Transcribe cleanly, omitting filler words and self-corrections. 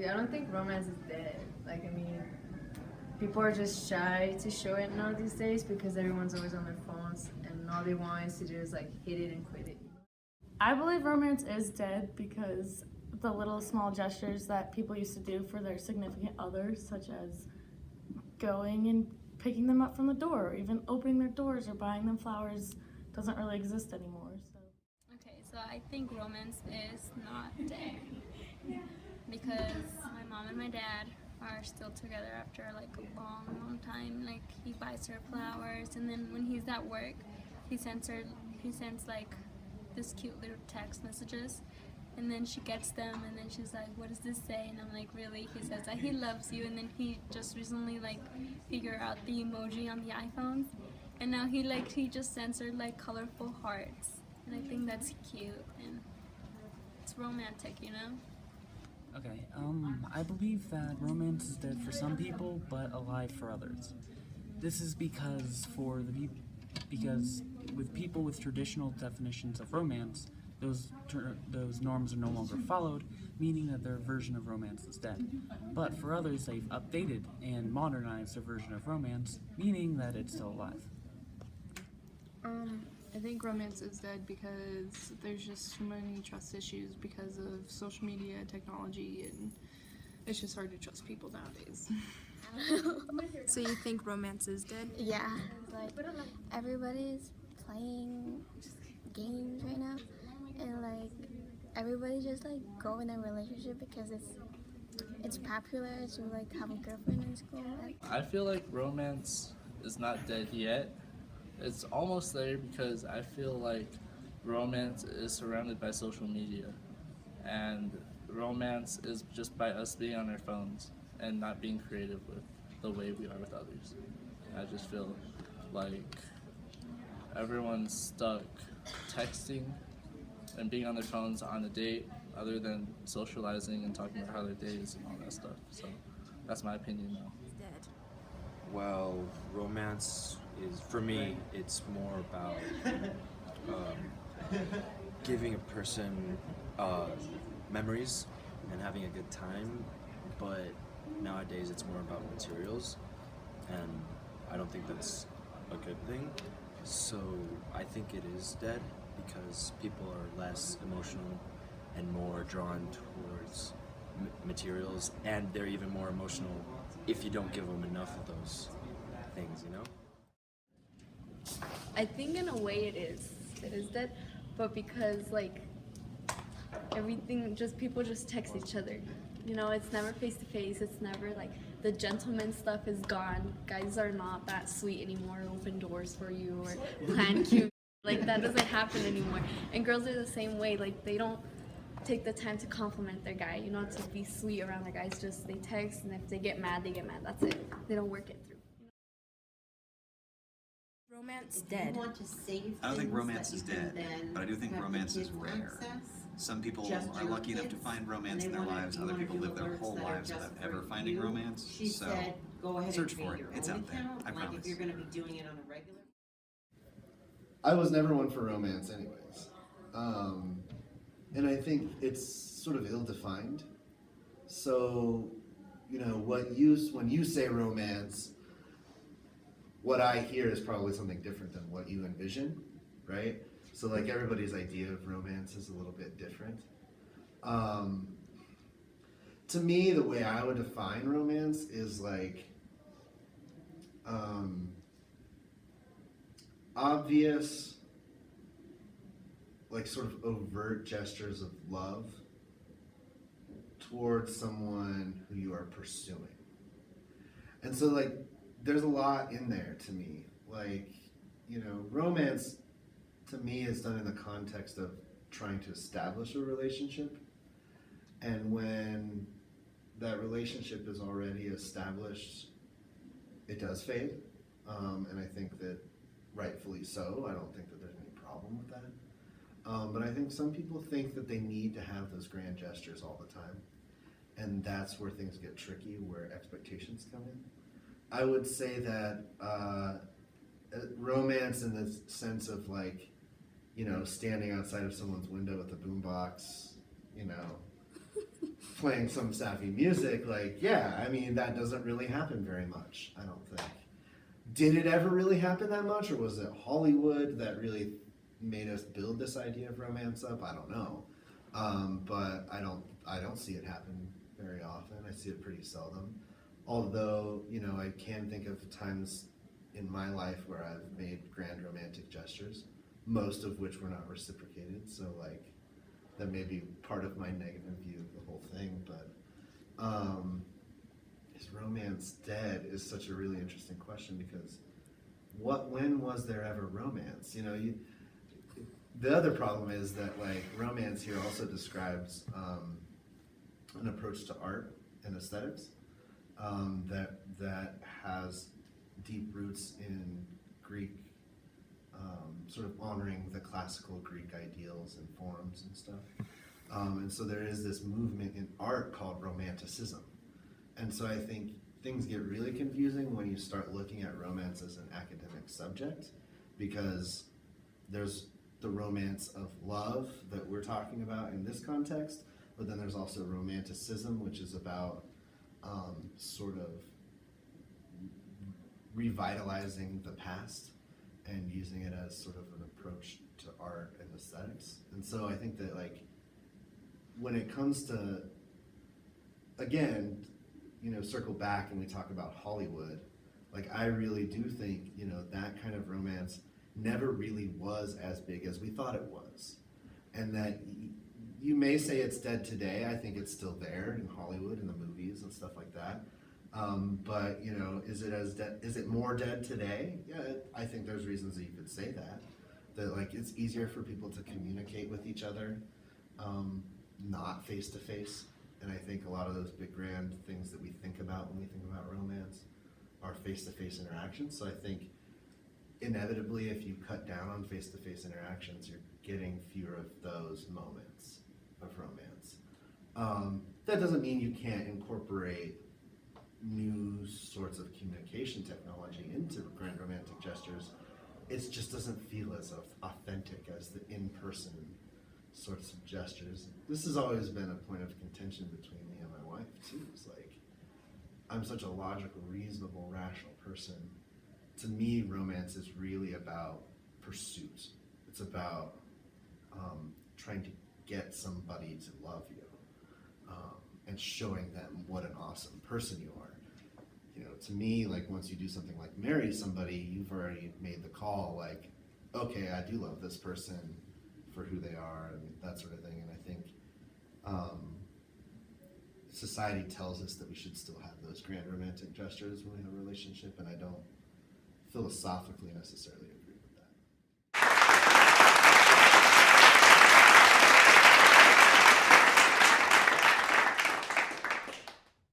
I don't think romance is dead. Like, I mean, people are just shy to show it now these days because everyone's always on their phones and all they want is to do is like hit it and quit it. I believe romance is dead because the little small gestures that people used to do for their significant others, such as going and picking them up from the door, or even opening their doors or buying them flowers, doesn't really exist anymore. Okay, so I think romance is not dead because my mom and my dad are still together after like a long time. Like, he buys her flowers, and then when he's at work, he sends like this cute little text messages, and then she gets them, and then she's like, what does this say? And I'm like, really? He says that he loves you, and then he just recently like figured out the emoji on the iPhones, and now he just sends her like colorful hearts, and I think that's cute and it's romantic, you know? Okay, I believe that romance is dead for some people, but alive for others. This is because because with people with traditional definitions of romance, those norms are no longer followed, meaning that their version of romance is dead. But for others, they've updated and modernized their version of romance, meaning that it's still alive. I think romance is dead because there's just too many trust issues because of social media, technology, and it's just hard to trust people nowadays. So you think romance is dead? Yeah, like everybody's playing games right now, and like everybody just like go in a relationship because it's popular to like have a girlfriend in school. I feel like romance is not dead yet. It's almost there because I feel like romance is surrounded by social media, and romance is just by us being on our phones and not being creative with the way we are with others. I just feel like everyone's stuck texting and being on their phones on a date other than socializing and talking about how their day is and all that stuff. So that's my opinion now. It's dead. Well, romance is, for me, it's more about giving a person memories and having a good time, but nowadays it's more about materials, and I don't think that's a good thing. So I think it is dead because people are less emotional and more drawn towards materials, and they're even more emotional if you don't give them enough of those things, you know? I think in a way it is dead, but because like everything, people just text each other. You know, it's never face to face. It's never like the gentleman stuff is gone. Guys are not that sweet anymore, open doors for you or plan cute. Like, that doesn't happen anymore. And girls are the same way. Like, they don't take the time to compliment their guy, you know, to be sweet around their guys. Just they text, and if they get mad, they get mad. That's it. They don't work it through. Romance dead. I don't think romance is dead, but I do think romance is rare. Some people are lucky enough to find romance in their lives, other people live their whole lives without ever finding romance. So search for it. It's out there. I promise. If you're going to be doing it on a regular. I was never one for romance anyways. And I think it's sort of ill-defined. So, you know, when you say romance, what I hear is probably something different than what you envision, right? So like everybody's idea of romance is a little bit different. To me, the way I would define romance is like obvious, like sort of overt gestures of love towards someone who you are pursuing. And so like there's a lot in there to me. Like, you know, romance to me is done in the context of trying to establish a relationship. And when that relationship is already established, it does fade. And I think that rightfully so. I don't think that there's any problem with that. But I think some people think that they need to have those grand gestures all the time. And that's where things get tricky, where expectations come in. I would say that romance in the sense of like, you know, standing outside of someone's window with a boombox, you know, playing some sappy music, like, yeah, I mean, that doesn't really happen very much, I don't think. Did it ever really happen that much, or was it Hollywood that really made us build this idea of romance up? I don't know. But I don't see it happen very often. I see it pretty seldom. Although, you know, I can think of times in my life where I've made grand romantic gestures, most of which were not reciprocated. So, like, that may be part of my negative view of the whole thing. But is romance dead is such a really interesting question, because when was there ever romance? You know, the other problem is that, like, romance here also describes an approach to art and aesthetics that has deep roots in Greek, sort of honoring the classical Greek ideals and forms and stuff. And so there is this movement in art called Romanticism. And so I think things get really confusing when you start looking at romance as an academic subject, because there's the romance of love that we're talking about in this context, but then there's also Romanticism, which is about sort of revitalizing the past and using it as sort of an approach to art and aesthetics. And so I think that, like, when it comes to, again, you know, circle back and we talk about Hollywood, like, I really do think, you know, that kind of romance never really was as big as we thought it was. And that you may say it's dead today. I think it's still there in Hollywood, in the movies and stuff like that. But, you know, is it more dead today? Yeah, I think there's reasons that you could say that. That, like, it's easier for people to communicate with each other, not face to face. And I think a lot of those big grand things that we think about when we think about romance are face to face interactions. So I think inevitably, if you cut down on face to face interactions, you're getting fewer of those moments of romance. That doesn't mean you can't incorporate new sorts of communication technology into grand romantic gestures. It just doesn't feel as authentic as the in-person sorts of gestures. This has always been a point of contention between me and my wife too. It's like, I'm such a logical, reasonable, rational person. To me, romance is really about pursuit. It's about trying to get somebody to love you, and showing them what an awesome person you are. You know, to me, like, once you do something like marry somebody, you've already made the call, like, okay, I do love this person for who they are and that sort of thing. And I think society tells us that we should still have those grand romantic gestures when we have a relationship, and I don't philosophically necessarily